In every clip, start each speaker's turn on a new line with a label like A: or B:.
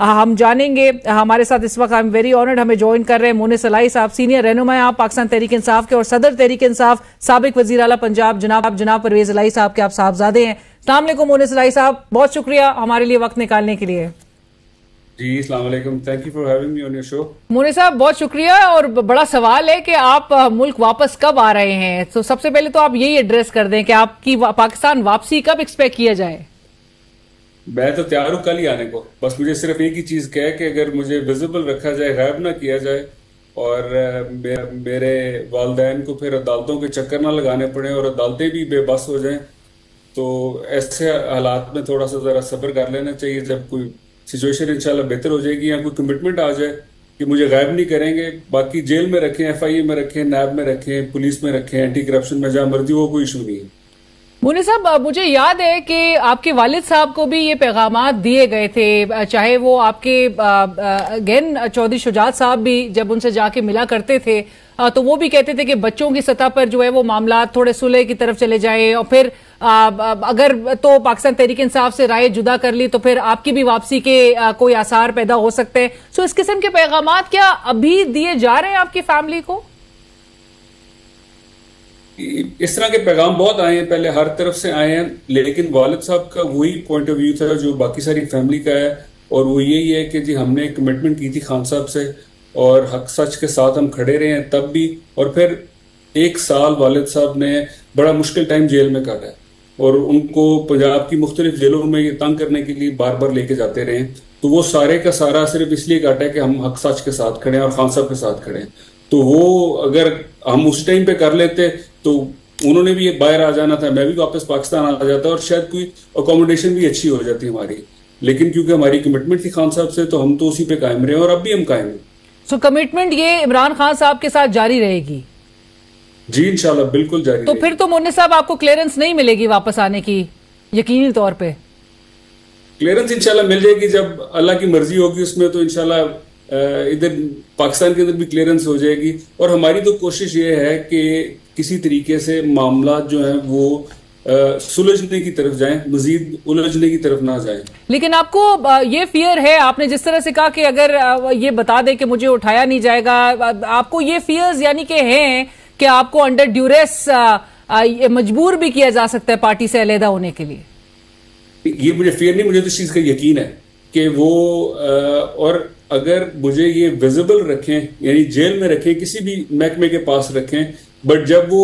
A: हम जानेंगे। हमारे साथ इस वक्त आई एम वेरी ऑनर्ड, हमें ज्वाइन कर रहे हैं मोनिस इलाही साहब, सीनियर रहनुमा आप पाकिस्तान तहरीक इंसाफ के और सदर तहरीक इंसाफ साबिक वजीर आला पंजाब जनाब परवेज इलाही साहब के आप साहबजादे हैं। अस्सलाम वालेकुम मोनिस इलाही साहब, बहुत शुक्रिया हमारे लिए वक्त निकालने के लिए।
B: जी अस्सलाम वालेकुम, thank you for having me on your show.
A: Monis साहब बहुत शुक्रिया। और बड़ा सवाल है कि आप मुल्क वापस कब आ रहे हैं, तो सबसे पहले तो आप यही एड्रेस कर दें कि आपकी पाकिस्तान वापसी कब एक्सपेक्ट किया जाए।
B: मैं तो तैयार हूँ कल ही आने को, बस मुझे सिर्फ एक ही चीज कहे कि अगर मुझे विजिबल रखा जाए, गायब ना किया जाए और मेरे वालदैन को फिर अदालतों के चक्कर ना लगाने पड़े और अदालतें भी बेबस हो जाएं, तो ऐसे हालात में थोड़ा सा जरा सब्र कर लेना चाहिए। जब कोई सिचुएशन इंशाल्लाह बेहतर हो जाएगी या कोई कमिटमेंट आ जाए कि मुझे गायब नहीं करेंगे, बाकी जेल में रखें, FIA में रखें, नैब में रखें, पुलिस में रखें, एंटी करप्शन में जहां मर्जी, वो कोई इशू नहीं है।
A: मोनिस साहब मुझे याद है कि आपके वालिद साहब को भी ये पैगामात दिए गए थे, चाहे वो आपके अगेन चौधरी शुजात साहब भी जब उनसे जाके मिला करते थे तो वो भी कहते थे कि बच्चों की सतह पर जो है वो मामला थोड़े सुलह की तरफ चले जाए और फिर अगर तो पाकिस्तान तहरीक इंसाफ से राय जुदा कर ली तो फिर आपकी भी वापसी के कोई आसार पैदा हो सकते हैं। सो इस किस्म के पैगामात क्या अभी दिए जा रहे हैं आपकी फैमिली को?
B: इस तरह के पैगाम बहुत आए हैं, पहले हर तरफ से आए हैं, लेकिन वालिद साहब का वही पॉइंट ऑफ व्यू था जो बाकी सारी फैमिली का है, और वो यही है कि जी हमने कमिटमेंट की थी खान साहब से और हक सच के साथ हम खड़े रहे हैं तब भी, और फिर 1 साल वालिद साहब ने बड़ा मुश्किल टाइम जेल में काटा है और उनको पंजाब की मुख्तलिफ जेलों में ये तंग करने के लिए बार बार लेके जाते रहे, तो वो सारे का सारा सिर्फ इसलिए काटा है कि हम हक सच के साथ खड़े हैं और खान साहब के साथ खड़े हैं। तो वो अगर हम उस टाइम पे कर लेते तो उन्होंने भी बाहर आ जाना था, मैं भी वापस पाकिस्तान आ जाता और शायद कोई अकोमोडेशन भी अच्छी हो जाती हमारी, लेकिन क्योंकि हमारी कमिटमेंट थी खान साहब से तो हम तो उसी पे कायम रहे और अब भी हम कायम हैं।
A: सो कमिटमेंट ये इमरान खान साहब के साथ जारी रहेगी?
B: जी इंशाल्लाह बिल्कुल जारी
A: तो फिर तो मोनिस साहब आपको क्लियरेंस नहीं मिलेगी वापस आने की यकीनी तौर पे?
B: क्लियरेंस इंशाल्लाह मिल जाएगी जब अल्लाह की मर्जी होगी उसमें, तो इंशाल्लाह इधर पाकिस्तान के अंदर भी क्लियरेंस हो जाएगी। और हमारी तो कोशिश ये है कि किसी तरीके से मामला जो है वो सुलझने की तरफ जाएं, मजीद उलझने की तरफ ना जाएं।
A: लेकिन आपको ये फियर है, आपने जिस तरह से कहा कि अगर ये बता दे कि मुझे उठाया नहीं जाएगा, आपको ये फियर्स यानी कि हैं कि आपको अंडर ड्यूरेस मजबूर भी किया जा सकता है पार्टी से अलहदा होने के लिए?
B: ये मुझे फियर नहीं, मुझे तो इस चीज का यकीन है कि वो और अगर मुझे ये विजिबल रखें यानी जेल में रखें, किसी भी महकमे के पास रखें, बट जब वो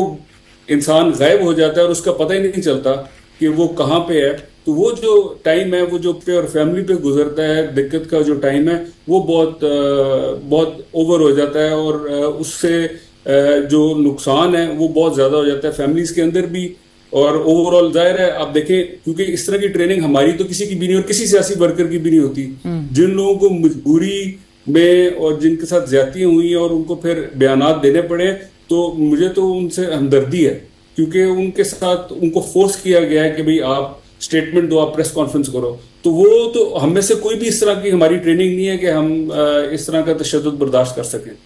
B: इंसान गायब हो जाता है और उसका पता ही नहीं चलता कि वो कहाँ पे है, तो वो जो टाइम है वो जो पे और फैमिली पे गुजरता है, दिक्कत का जो टाइम है वो बहुत ओवर हो जाता है और उससे जो नुकसान है वो बहुत ज्यादा हो जाता है फैमिलीज के अंदर भी। और ओवरऑल जाहिर है आप देखें, क्योंकि इस तरह की ट्रेनिंग हमारी तो किसी की भी नहीं और किसी सियासी वर्कर की भी नहीं होती, जिन लोगों को मजबूरी में और जिनके साथ ज्यादतियां हुई और उनको फिर बयानात देने पड़े, तो मुझे तो उनसे हमदर्दी है, क्योंकि उनके साथ उनको फोर्स किया गया है कि भाई आप स्टेटमेंट दो, आप प्रेस कॉन्फ्रेंस करो, तो वो तो हम में से कोई भी इस तरह की हमारी ट्रेनिंग नहीं है कि हम इस तरह का तशद्दुद बर्दाश्त कर सकें।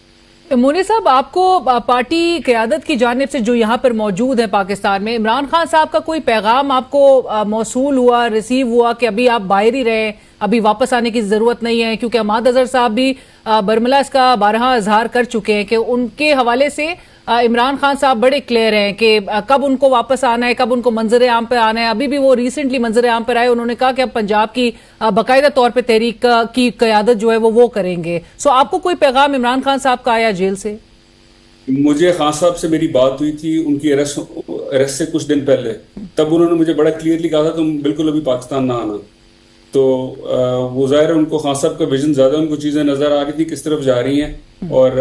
A: मोनिस साहब आपको पार्टी क़यादत की जानिब से जो यहाँ पर मौजूद है पाकिस्तान में, इमरान खान साहब का कोई पैगाम आपको मौसूल हुआ, रिसीव हुआ कि अभी आप बाहर ही रहे, अभी वापस आने की जरूरत नहीं है? क्योंकि हमाद अजहर साहब भी बरमला इसका 12 इजहार कर चुके हैं कि उनके हवाले से इमरान खान साहब बड़े क्लियर हैं कि कब उनको वापस आना है, कब उनको मंजर आम पे आना है। अभी भी वो रिसेंटली मंजर आम पर आए, उन्होंने कहा कि अब पंजाब की बाकायदा तौर पे तहरीक की क़यादत जो है वो करेंगे। सो आपको कोई पैगाम इमरान खान साहब का आया जेल से?
B: मुझे खान साहब से मेरी बात हुई थी उनकी अरेस्ट से कुछ दिन पहले, तब उन्होंने मुझे बड़ा क्लियरली कहा था तुम बिल्कुल अभी पाकिस्तान ना आना। तो वो जाहिर है उनको खान साहब का विजन ज्यादा, उनको चीजें नजर आ रही थी किस तरफ जा रही हैं, और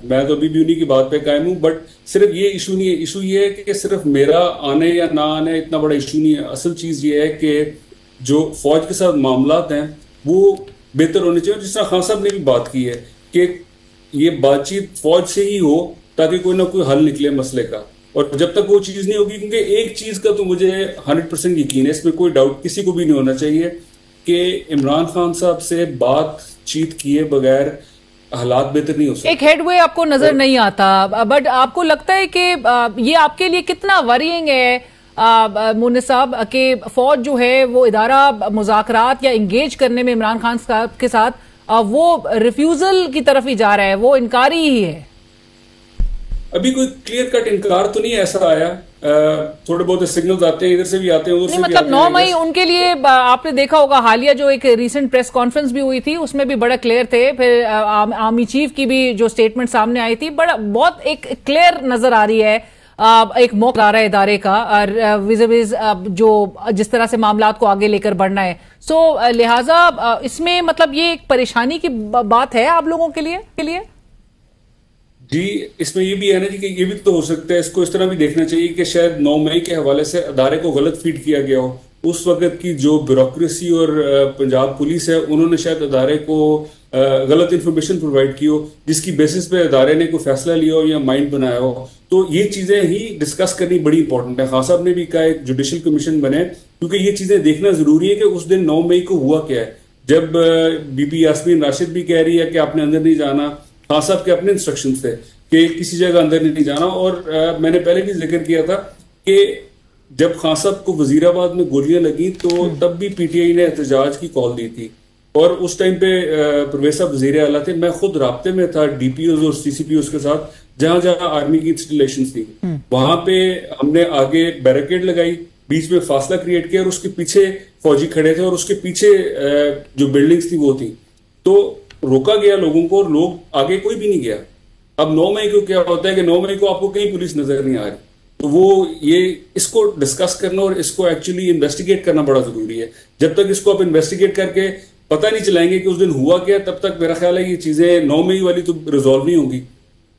B: मैं तो अभी भी उन्हीं की बात पे कायम हूँ। बट सिर्फ ये इशू नहीं है, इशू ये है कि सिर्फ मेरा आने या ना आने इतना बड़ा इशू नहीं है। असल चीज ये है कि जो फौज के साथ मामलात हैं वो बेहतर होने चाहिए। जिस तरह खान साहब ने भी बात की है कि ये बातचीत फौज से ही हो ताकि कोई ना कोई हल निकले मसले का, और जब तक वो चीज नहीं होगी, क्योंकि एक चीज का तो मुझे 100% यकीन है, इसमें कोई डाउट किसी को भी नहीं होना चाहिए कि इमरान खान साहब से बातचीत किए बगैर हालात बेहतर नहीं हो सकते।
A: एक हेडवे आपको नजर नहीं आता, बट आपको लगता है कि ये आपके लिए कितना वरीइंग है मुन्ने साहब कि फौज जो है वो इदारा मुज़ाकरात या इंगेज करने में इमरान खान साहब के साथ वो रिफ्यूजल की तरफ ही जा रहा है, वो इनकारी ही है?
B: अभी कोई क्लियर कट इनकार तो नहीं ऐसा आया। थोड़े बहुत सिग्नल्स आते हैं, इधर से भी आते हैं, उधर से भी आते हैं।
A: मतलब 9 मई उनके लिए आपने देखा होगा, हालिया जो एक रीसेंट प्रेस कॉन्फ्रेंस भी हुई थी उसमें भी बड़ा क्लियर थे। फिर आर्मी चीफ की भी जो स्टेटमेंट सामने आई थी बहुत एक क्लियर नजर आ रही है, एक मौका आ रहा है इदारे का विज़ जो जिस तरह से मामलात को आगे लेकर बढ़ना है। सो लिहाजा इसमें मतलब ये एक परेशानी की बात है आप लोगों के लिए?
B: जी, इसमें ये भी है ना जी कि ये भी तो हो सकता है, इसको इस तरह भी देखना चाहिए कि शायद 9 मई के हवाले से अदारे को गलत फीड किया गया हो। उस वक्त की जो ब्यूरोक्रेसी और पंजाब पुलिस है, उन्होंने शायद अदारे को गलत इंफॉर्मेशन प्रोवाइड की हो, जिसकी बेसिस पे अदारे ने कोई फैसला लिया हो या माइंड बनाया हो। तो ये चीजें ही डिस्कस करनी बड़ी इंपॉर्टेंट है। खान साहब ने भी कहा एक जुडिशल कमीशन बने, क्योंकि ये चीजें देखना जरूरी है कि उस दिन 9 मई को हुआ क्या है। जब बीबी यास्मीन राशिद भी कह रही है कि आपने अंदर नहीं जाना, खान साहब के अपने इंस्ट्रक्शन थे कि किसी जगह अंदर नहीं जाना। और मैंने पहले भी जिक्र किया था कि जब खान साहब को वजीराबाद में गोलियां लगी तो तब भी पीटीआई ने एहतजाज की कॉल दी थी, और उस टाइम पे परवेज साहब वजीर आला थे। मैं खुद राब्ते में था डीपीओज और सीसीपीओज के साथ, जहां जहां आर्मी की इंस्टॉलेशन थी वहां पे हमने आगे बैरिकेड लगाई, बीच में फासला क्रिएट किया, और उसके पीछे फौजी खड़े थे और उसके पीछे जो बिल्डिंग्स थी वो थी। तो रोका गया लोगों को और लोग आगे कोई भी नहीं गया। अब 9 मई को क्या होता है कि 9 मई को आपको कहीं पुलिस नजर नहीं आ रही, तो वो ये इसको डिस्कस करना और इसको एक्चुअली इन्वेस्टिगेट करना बड़ा जरूरी है। जब तक इसको आप इन्वेस्टिगेट करके पता नहीं चलाएंगे कि उस दिन हुआ क्या, तब तक मेरा ख्याल है ये चीजें 9 मई वाली तो रिजॉल्व नहीं होंगी।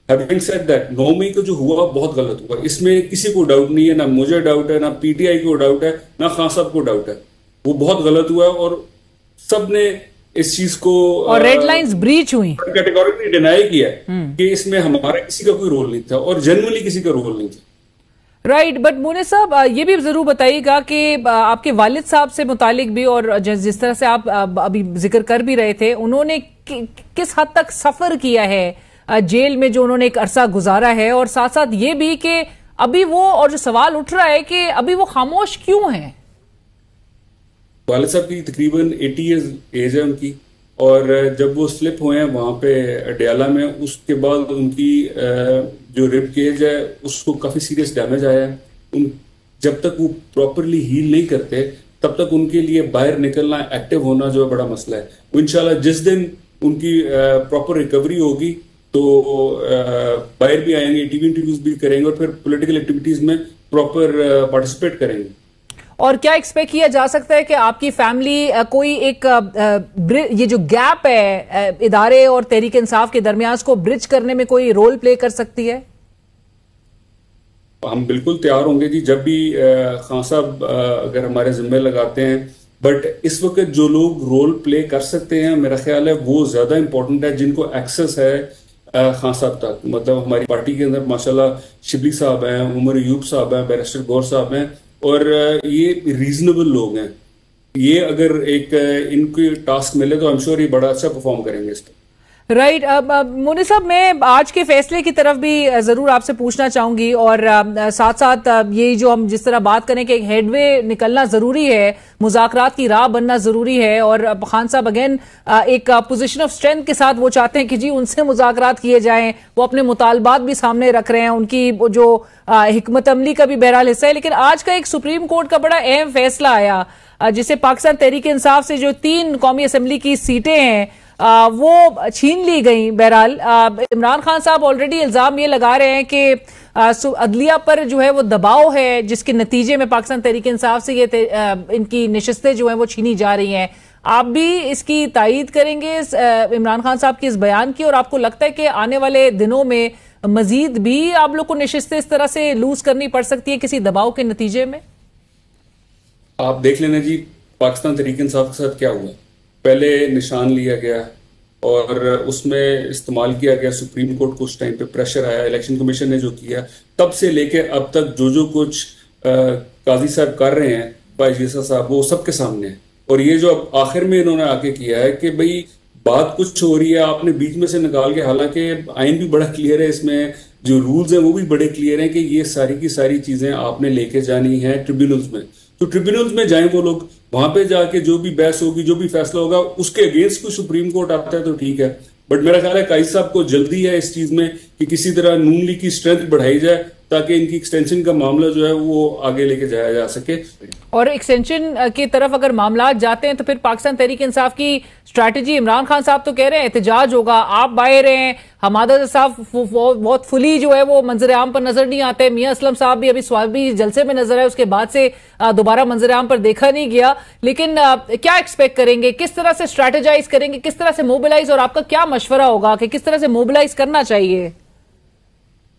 B: हैविंग सेड दैट, 9 मई को जो हुआ बहुत गलत हुआ, इसमें किसी को डाउट नहीं है, ना मुझे डाउट है, ना पीटीआई को डाउट है, ना खान साहब को डाउट है। वो बहुत गलत हुआ और सबने इस चीज को
A: और रेड लाइंस ब्रीच हुई,
B: कैटेगोरिकली डिनाई किया कि इसमें हमारा किसी का कोई रोल नहीं था और जनरली किसी का रोल नहीं था।
A: राइट, बट मुन्ने साहब ये भी जरूर बताइएगा कि आपके वालिद साहब से मुतालिक भी, और जिस तरह से आप अभी जिक्र कर भी रहे थे, उन्होंने किस हद तक सफर किया है जेल में, जो उन्होंने एक अरसा गुजारा है, और साथ साथ ये भी कि अभी वो, और जो सवाल उठ रहा है कि अभी वो खामोश क्यों हैं?
B: वालिद साहब की तकरीबन 80 ईयर्स एज है उनकी, और जब वो स्लिप हुए हैं वहां पे अडयाला में, उसके बाद उनकी जो रिब केज है उसको काफी सीरियस डैमेज आया है। जब तक वो प्रॉपरली हील नहीं करते तब तक उनके लिए बाहर निकलना, एक्टिव होना जो है बड़ा मसला है। वो इंशाल्लाह जिस दिन उनकी प्रॉपर रिकवरी होगी तो बाहर भी आएंगे, टीवी इंटरव्यूज भी करेंगे और फिर पॉलिटिकल एक्टिविटीज में प्रॉपर पार्टिसिपेट करेंगे।
A: और क्या एक्सपेक्ट किया जा सकता है कि आपकी फैमिली कोई एक ये जो गैप है इदारे और तहरीक इंसाफ के दरमियान को ब्रिज करने में कोई रोल प्ले कर सकती है?
B: हम बिल्कुल तैयार होंगे जी, जब भी खान साहब अगर हमारे जिम्मे लगाते हैं। बट इस वक्त जो लोग रोल प्ले कर सकते हैं मेरा ख्याल है वो ज्यादा इंपॉर्टेंट है, जिनको एक्सेस है खान साहब तक। मतलब हमारी पार्टी के अंदर माशाल्लाह शिबली साहब हैं, उमर अयूब साहब हैं, बैरिस्टर गौर साहब हैं, और ये रीजनेबल लोग हैं। ये अगर एक इनको टास्क मिले तो आई एम श्योर ये बड़ा अच्छा परफॉर्म करेंगे इस पर।
A: राइट, मुन्नी साहब मैं आज के फैसले की तरफ भी जरूर आपसे पूछना चाहूंगी, और साथ साथ ये जो हम जिस तरह बात करें कि एक हेडवे निकलना जरूरी है, मुज़ाकरात की राह बनना जरूरी है, और खान साहब अगेन एक पोजीशन ऑफ स्ट्रेंथ के साथ वो चाहते हैं कि जी उनसे मुज़ाकरात किए जाएं, वो अपने मुतालबात भी सामने रख रहे हैं, उनकी जो हिकमत अमली का भी बहरहाल हिस्सा है। लेकिन आज का एक सुप्रीम कोर्ट का बड़ा अहम फैसला आया, जिसे पाकिस्तान तहरीक इंसाफ से जो 3 कौमी असम्बली की सीटें हैं वो छीन ली गई। बहरहाल इमरान खान साहब ऑलरेडी इल्जाम ये लगा रहे हैं कि अदलिया पर जो है वो दबाव है, जिसके नतीजे में पाकिस्तान तहरीक इंसाफ से ये इनकी नशिस्तें जो हैं वो छीनी जा रही हैं। आप भी इसकी तायीद करेंगे इमरान खान साहब के इस बयान की, और आपको लगता है कि आने वाले दिनों में मजीद भी आप लोग को नशिस्तें इस तरह से लूज करनी पड़ सकती है किसी दबाव के नतीजे में?
B: आप देख लेना जी पाकिस्तान तहरीक इंसाफ के साथ क्या हुआ। पहले निशान लिया गया और उसमें इस्तेमाल किया गया सुप्रीम कोर्ट को, उस टाइम पे प्रेशर आया, इलेक्शन कमीशन ने जो किया, तब से लेके अब तक जो कुछ काजी साहब कर रहे हैं, बाईजीसा साहब, वो सबके सामने है। और ये जो अब आखिर में इन्होंने आके किया है कि भाई बात कुछ हो रही है, आपने बीच में से निकाल के, हालांकि आइन भी बड़ा क्लियर है इसमें, जो रूल्स हैं वो भी बड़े क्लियर हैं कि ये सारी की सारी चीजें आपने लेके जानी है ट्रिब्यूनल्स में। तो ट्रिब्यूनल्स में जाएं वो लोग, वहां पे जाके जो भी बहस होगी, जो भी फैसला होगा, उसके अगेंस्ट कोई सुप्रीम कोर्ट आता है तो ठीक है। बट मेरा ख्याल है काइस साहब को जल्दी है इस चीज में कि किसी तरह नून लीग की स्ट्रेंथ बढ़ाई जाए ताकि इनकी एक्सटेंशन का मामला जो है वो आगे लेके जाया जा सके।
A: और एक्सटेंशन की तरफ अगर मामला जाते हैं तो फिर पाकिस्तान तहरीक इंसाफ की स्ट्रैटेजी, इमरान खान साहब तो कह रहे हैं एहतजाज होगा, आप बाहर हैं, हमादा साहब बहुत फुली जो है वो मंजर आम पर नजर नहीं आते, मियां असलम साहब भी अभी स्वाबी जलसे में नजर है, उसके बाद से दोबारा मंजर आम पर देखा नहीं गया। लेकिन क्या एक्सपेक्ट करेंगे, किस तरह से स्ट्रैटेजाइज करेंगे, किस तरह से मोबिलाइज, और आपका क्या मशवरा होगा कि किस तरह से मोबिलाइज करना चाहिए?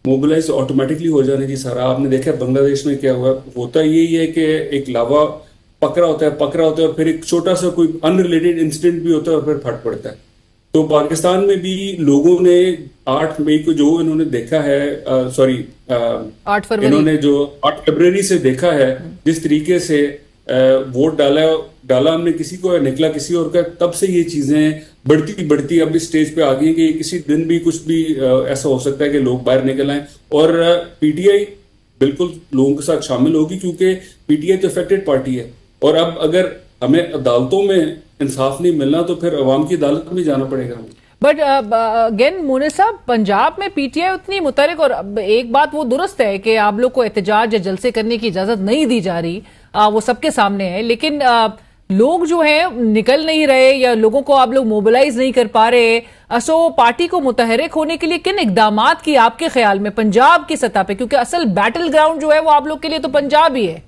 B: मोबिलाइज ऑटोमेटिकली हो जाने की सारा, आपने देखा बांग्लादेश में क्या हुआ, होता यही है कि एक लावा पकड़ा होता है और फिर एक छोटा सा कोई अनरिलेटेड इंसिडेंट भी होता है और फिर फट पड़ता है। तो पाकिस्तान में भी लोगों ने 8 मई को जो इन्होंने देखा है,
A: 8 फरवरी,
B: इन्होंने जो 8 फरवरी से देखा है जिस तरीके से वोट डाला हमने किसी को, निकला किसी और का, तब से ये चीजें बढ़ती अब इस स्टेज पे आ गई कि किसी दिन भी कुछ भी ऐसा हो सकता है कि लोग बाहर निकल आए। और पीटीआई बिल्कुल लोगों के साथ शामिल होगी क्योंकि पीटीआई तो अफेक्टेड पार्टी है। और अब अगर हमें अदालतों में इंसाफ नहीं मिलना तो फिर अवाम की अदालत में जाना पड़ेगा।
A: बट अगेन मोने साहब, पंजाब में पीटीआई उतनी मुतहरिक, और एक बात वो दुरुस्त है कि आप लोग को एहतजाज या जलसे करने की इजाजत नहीं दी जा रही, वो सबके सामने है, लेकिन लोग जो हैं निकल नहीं रहे या लोगों को आप लोग मोबिलाइज नहीं कर पा रहे। सो पार्टी को मुतहरिक होने के लिए किन इकदामात की आपके ख्याल में पंजाब की सतह पे, क्योंकि असल बैटल ग्राउंड जो है वो आप लोग के लिए तो पंजाब ही है।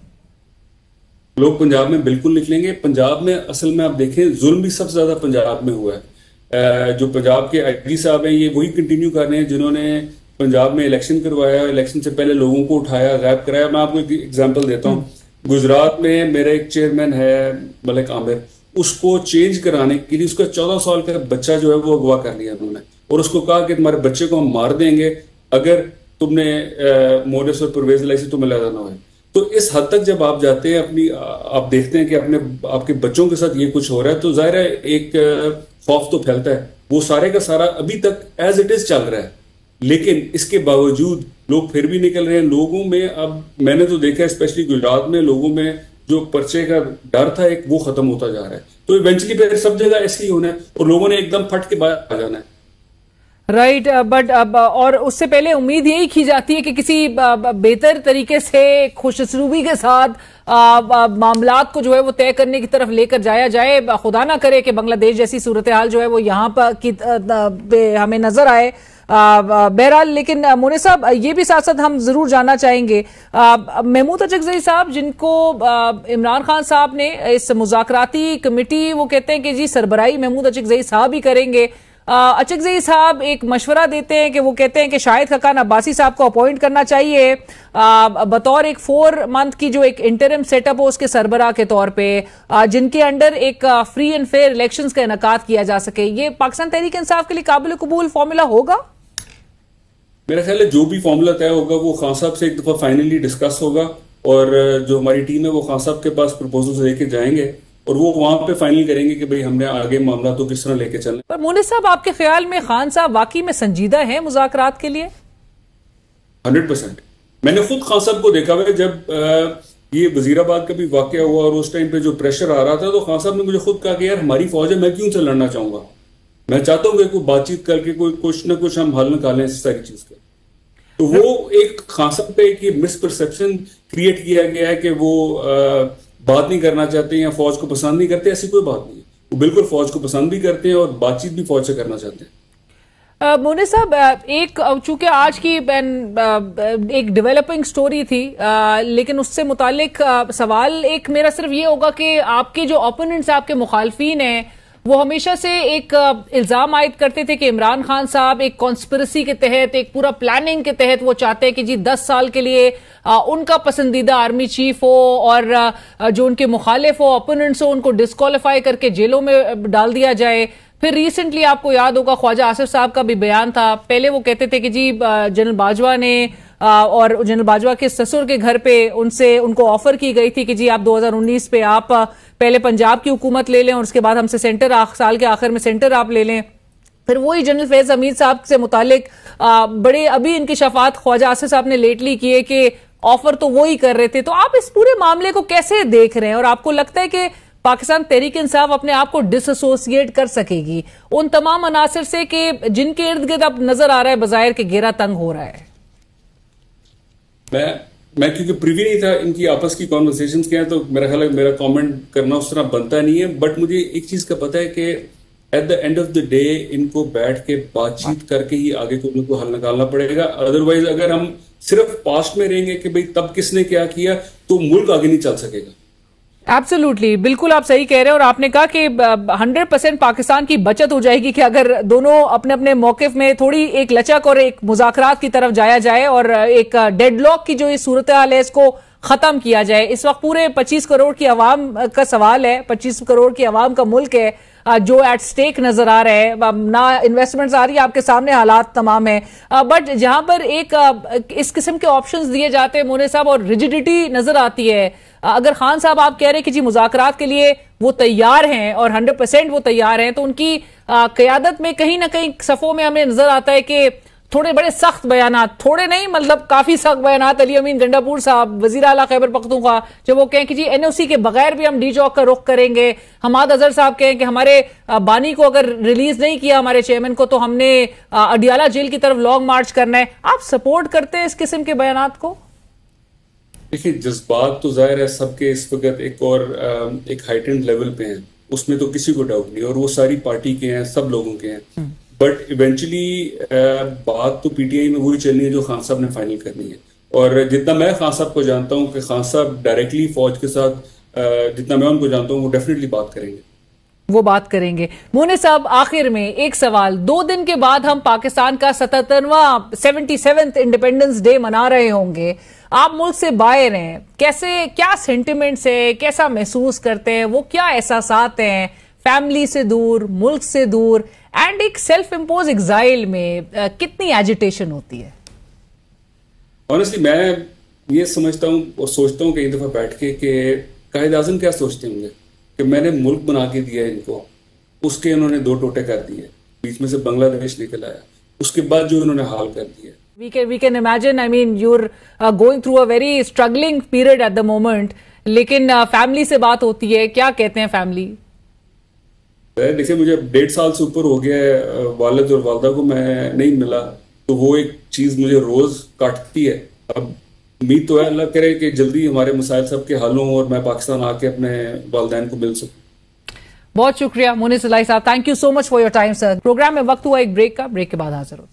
B: लोग पंजाब में बिल्कुल निकलेंगे। पंजाब में असल में आप देखें जुल्म भी सबसे ज्यादा पंजाब में हुआ है। जो पंजाब के आईजी साहब हैं ये वही कंटिन्यू कर रहे हैं जिन्होंने पंजाब में इलेक्शन करवाया, इलेक्शन से पहले लोगों को उठाया, गायब कराया। मैं आपको एक एग्जाम्पल देता हूँ। गुजरात में मेरा एक चेयरमैन है मलिक आमिर, उसको चेंज कराने के लिए उसका 14 साल का बच्चा जो है वो अगवा कर लिया उन्होंने, और उसको कहा कि तुम्हारे बच्चे को हम मार देंगे अगर तुमने मोरिस और परवेज लाई से तुम्हें लगा ना हो। तो इस हद तक जब आप जाते हैं, आप देखते हैं कि आपके बच्चों के साथ ये कुछ हो रहा है, तो जाहिर है एक खौफ तो फैलता है। वो सारे का सारा अभी तक एज इट इज चल रहा है, लेकिन इसके बावजूद लोग फिर भी निकल रहे हैं। लोगों में अब मैंने तो देखा है स्पेशली गुजरात में लोगों में जो पर्चे का डर था एक, वो खत्म होता जा रहा है। तो इवेंचुअली फिर सब जगह ऐसे ही होना है और लोगों ने एकदम फट के बाहर आ जाना है।
A: राइट, बट अब और उससे पहले उम्मीद यही की जाती है कि किसी बेहतर तरीके से खुशरूबी के साथ मामलात को जो है वो तय करने की तरफ लेकर जाया जाए। खुदा ना करे कि बांग्लादेश जैसी सूरत हाल जो है वो यहाँ पर हमें नजर आए। बहरहाल, लेकिन मोने साहब ये भी साथ साथ हम जरूर जानना चाहेंगे, महमूद अचकजई साहब जिनको इमरान खान साहब ने इस मुज़ाकराती कमेटी, वो कहते हैं कि जी सरबराही महमूद अचकजई साहब ही करेंगे। अचकजई साहब एक मशवरा देते हैं कि वो कहते हैं कि शाहिद खकान अब्बासी साहब को अपॉइंट करना चाहिए बतौर एक 4 मंथ की जो एक इंटरिम सेटअप हो उसके सरबराह के तौर पे, जिनके अंडर एक फ्री एंड फेयर इलेक्शंस का इनेकाद किया जा सके। ये पाकिस्तान तहरीक इंसाफ के लिए काबिल कबूल फॉर्मूला होगा?
B: मेरा ख्याल है जो भी फॉर्मूला तय होगा वो खान साहब से एक दफा फाइनली डिस्कस होगा और जो हमारी टीम है वो खान साहब के पास प्रपोजल्स लेके जाएंगे और वो वहां पे फाइनल करेंगे कि भाई हमने आगे मामला तो किस तरह लेके चलना।
A: पर मोने साहब, आपके ख्याल में खान साहब वाकई में संजीदा है मुज़ाकरात के लिए?
B: 100%। मैंने खुद खान साहब को देखा हुआ जब ये वजीराबाद का भी वाकया हुआ और उस टाइम पे जो प्रेशर आ रहा था, तो खान साहब ने मुझे खुद कहा कि यार हमारी फौज है, मैं क्यों से लड़ना चाहूंगा, मैं चाहता हूँ कि कोई बातचीत करके कोई कुछ ना कुछ हम हल निकालें इस सारी चीज का। तो वो एक खान साहब पे एक मिसपरसेप्शन क्रिएट किया गया है कि वो बात नहीं करना चाहते या फौज को पसंद नहीं करते। ऐसी कोई बात नहीं है, वो बिल्कुल फौज को पसंद भी करते हैं और बातचीत भी फौज से करना चाहते हैं।
A: मोने साहब, एक चूंकि आज की एक डेवलपिंग स्टोरी थी, लेकिन उससे मुतालिक सवाल एक मेरा सिर्फ ये होगा कि आपके जो ओपोनेंट्स, आपके मुखालफीन हैं, वो हमेशा से एक इल्जाम आयद करते थे कि इमरान खान साहब एक कॉन्स्पिरेसी के तहत, एक पूरा प्लानिंग के तहत वो चाहते हैं कि जी 10 साल के लिए उनका पसंदीदा आर्मी चीफ हो और जो उनके मुखालिफ हो, ओपोनेंट्स हो, उनको डिस्क्वालीफाई करके जेलों में डाल दिया जाए। फिर रिसेंटली आपको याद होगा ख्वाजा आसिफ साहब का भी बयान था। पहले वो कहते थे कि जी जनरल बाजवा ने और जनरल बाजवा के ससुर के घर पे उनको ऑफर की गई थी कि जी आप 2019 पे आप पहले पंजाब की हुकूमत ले लें और उसके बाद हमसे सेंटर साल के आखिर में सेंटर आप ले लें। फिर वही जनरल फैज हमीद साहब से मुतालिक बड़े अभी इंकिशाफात ख्वाजा आसिफ साहब ने लेटली किए कि ऑफर तो वो ही कर रहे थे। तो आप इस पूरे मामले को कैसे देख रहे हैं और आपको लगता है कि पाकिस्तान तहरीक इंसाफ अपने आप को डिसएसोसिएट कर सकेगी उन तमाम अनासर से कि जिनके इर्द गिर्द अब नजर आ रहा है बजाहिर के घेरा तंग हो रहा है?
B: मैं क्योंकि प्रीवी नहीं था इनकी आपस की कॉन्वर्सेशंस के हैं, तो मेरा ख्याल है मेरा कमेंट करना उस तरह बनता नहीं है। बट मुझे एक चीज का पता है कि at the end of the day इनको बैठ के बातचीत करके ही आगे को उनको हल निकालना पड़ेगा। अदरवाइज अगर हम सिर्फ पास्ट में रहेंगे कि भाई तब किसने क्या किया, तो मुल्क आगे नहीं चल सकेगा।
A: एब्सोल्युटली, बिल्कुल आप सही कह रहे हैं। और आपने कहा कि 100% पाकिस्तान की बचत हो जाएगी कि अगर दोनों अपने अपने मौकिफ में थोड़ी एक लचक और एक मुज़ाकरात की तरफ जाया जाए और एक डेडलॉक की जो ये सूरत हाल है इसको खत्म किया जाए। इस वक्त पूरे 25 करोड़ की आवाम का सवाल है, 25 करोड़ की आवाम का मुल्क है जो एट स्टेक नजर आ रहे हैं। ना इन्वेस्टमेंट्स आ रही है, आपके सामने हालात तमाम है, बट जहां पर एक इस किस्म के ऑप्शंस दिए जाते हैं मोने साहब और रिजिडिटी नजर आती है। अगर खान साहब आप कह रहे हैं कि जी मुज़ाकरात के लिए वो तैयार हैं और 100% वो तैयार हैं, तो उनकी क़यादत में कहीं ना कहीं सफ़ों में हमें नजर आता है कि थोड़े बड़े सख्त बयानात, थोड़े नहीं मतलब काफी सख्त बयानात अली अमीन गंडापुर साहब वजीर आला खैबर पख्तूनख्वा जब वो कहें कि जी एनओसी के बगैर भी हम डी चौक का रुख करेंगे। हमाद अजहर साहब कहें कि हमारे बानी को अगर रिलीज नहीं किया हमारे चेयरमैन को तो हमने अडियाला जेल की तरफ लॉन्ग मार्च करना है। आप सपोर्ट करते हैं इस किस्म के बयानात को?
B: देखिए, जज्बात तो जाहिर है सबके इस वक्त एक हाइटेंड लेवल पे हैं, उसमें तो किसी को डाउट नहीं, और वो सारी पार्टी के हैं, सब लोगों के हैं। बट इवेंचुअली बात तो पीटीआई में वही चलनी है जो खान साहब ने फाइनल करनी है। और जितना मैं खान साहब को जानता हूं कि खान साहब डायरेक्टली फौज के साथ, जितना मैं उनको जानता हूं, वो डेफिनेटली बात करेंगे,
A: वो बात करेंगे। मोने साहब, आखिर में एक सवाल, 2 दिन के बाद हम पाकिस्तान का 77वां इंडिपेंडेंस डे मना रहे होंगे। आप मुल्क से बाहर हैं, कैसे, क्या सेंटिमेंट्स है, कैसा महसूस करते हैं, वो क्या एहसासात हैं फैमिली से दूर, मुल्क से दूर एंड एक सेल्फ इम्पोज एग्जाइल में कितनी एजिटेशन होती है?
B: ऑनेस्टली मैं ये समझता हूँ और सोचता हूँ कई दफा बैठ के कि कायद आजम क्या सोचते होंगे कि मैंने मुल्क बना के दिया इनको, उसके इन्होंने 2 टोटे कर दिए, बीच में से बांग्लादेश निकल आया, उसके बाद जो इन्होंने हाल कर दिया।
A: We can imagine, I mean, you're going through a very struggling period at the moment, लेकिन फैमिली से बात होती है, क्या कहते हैं फैमिली?
B: देखिए, मुझे 1.5 साल से ऊपर हो गया है, वालिद और वालदा को मैं नहीं मिला, तो वो एक चीज मुझे रोज काटती है। अब उम्मीद तो है अल्लाह करे कि जल्दी हमारे मसाइल सब के हल हों और मैं पाकिस्तान आके अपने वालिदैन को मिल सकूं।
A: बहुत शुक्रिया मोनिस इलाही साहब, thank you so much for your time sir. Program में वक्त हुआ एक ब्रेक का, ब्रेक के बाद हाजिर हो।